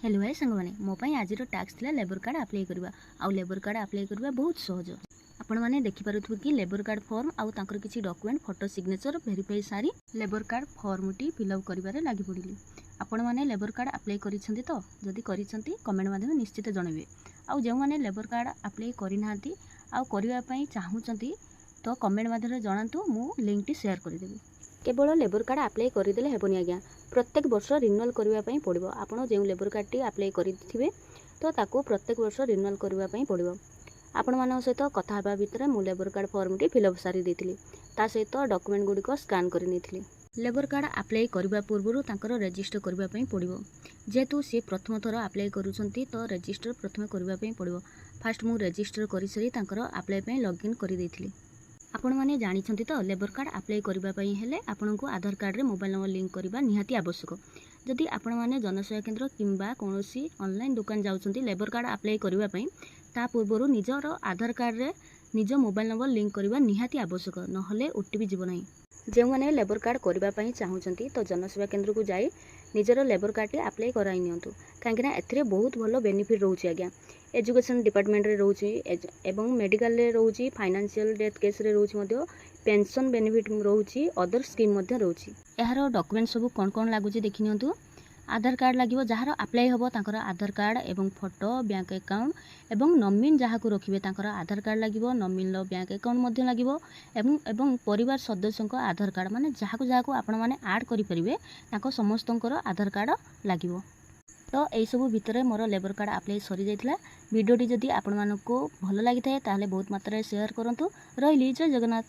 Hello hi सांगने मो आज task था लेबर कार्ड अप्लाई करवा आउ लेबर कार्ड अप्लाई करवा बहुत सहज। आपण मैंने देखिपे कि लेबर कार्ड फॉर्म आउ तांकर किसी डॉक्यूमेंट फोटो सिग्नेचर वेरीफाई सारी labour card form T fill up कर लगी पड़ी। आपण मैंने लेबर कार्ड अप्लाई करिसेंती तो जदि करिसेंती कमेंट माध्यम निश्चित जनइबे। आउ जो मैंने लेबर कार्ड अप्लाई करना आउ करने चाहूँगी तो कमेंट माध्यम जनातु मु लिंक टी शेयर करदेवी। केवल लेबर कार्ड अप्लाई करदेले हेबनी आज्ञा प्रत्येक वर्ष रिन्यूअल करने पड़ो। आपड़ जो लेबर कार्ड टी अप्लाई करेंगे तो ताको प्रत्येक वर्ष रिन्यूअल करने पड़ो। आपण मान सहित कथा होगा भितर मु labour card form T fill up सारी देती ता सहित डॉक्यूमेंट गुड़िक स्कान करनी। लेबर कार्ड अप्लाई करने पूर्व तांकर रजिस्टर करने पड़ो। जेहेतु सी प्रथम थर अप्लाई करुँच तो रजिस्टर प्रथम करने पड़ो। फास्ट मु रजिस्टर कर सारी अप्लाई लॉगिन कर देती। आपण मैंने जानते तो लेबर कार्ड अप्लाई करने हेले आपन को आधार कार्ड रे मोबाइल नंबर लिंक करने निहाती आवश्यक। जदि आपण मैंने जनसेवा केन्द्र किंबा कौनसी ऑनलाइन दुकान जाउछंती लेबर कार्ड अप्लाई करने ता पूर्व निजर आधार कार्ड रे निज मोबाइल नंबर लिंक करने निहाती आवश्यक नहले ओटीपी जीव नहीं। जो मैंने लेबर कार्ड करने चाहूँगी तो जनसेवा केन्द्र को जाई निजर लेबर कार्ड टी अप्लाई कराई नियंतु कहीं ए बहुत भल बेनिफिट रोचे आज्ञा। एजुकेशन डिपार्टमेंट रे रोची एवं मेडिकल रे रोची फाइनेंशियल डेथ केस रे रोची मध्य पेंशन बेनिफिट रोची अदर स्कीम मध्य रोची। यार डॉक्यूमेंट सब कौन कौन लगुच देखि नियंतु। आधार कार्ड लगे जहाँ अप्लाई हम तांकर आधार कार्ड एवं फोटो बैंक अकाउंट एवं नॉमिन जहाँ को रखिए तांकर आधार कार्ड लगे नॉमिन बैंक अकाउंट लगे एवं परिवार सदस्यों आधार कार्ड माने जहाँ को आपण मैंने ऐड करेंगे समस्त आधार कार्ड लगे। तो यही सब भितर मोर लेबर कार्ड अप्लाई सरी जाइथिला। वीडियोटी जदि आपण मानको भल लगी थाए ताहले बहुत मात्रा शेयर करंतु। रहिली जय जगन्नाथ।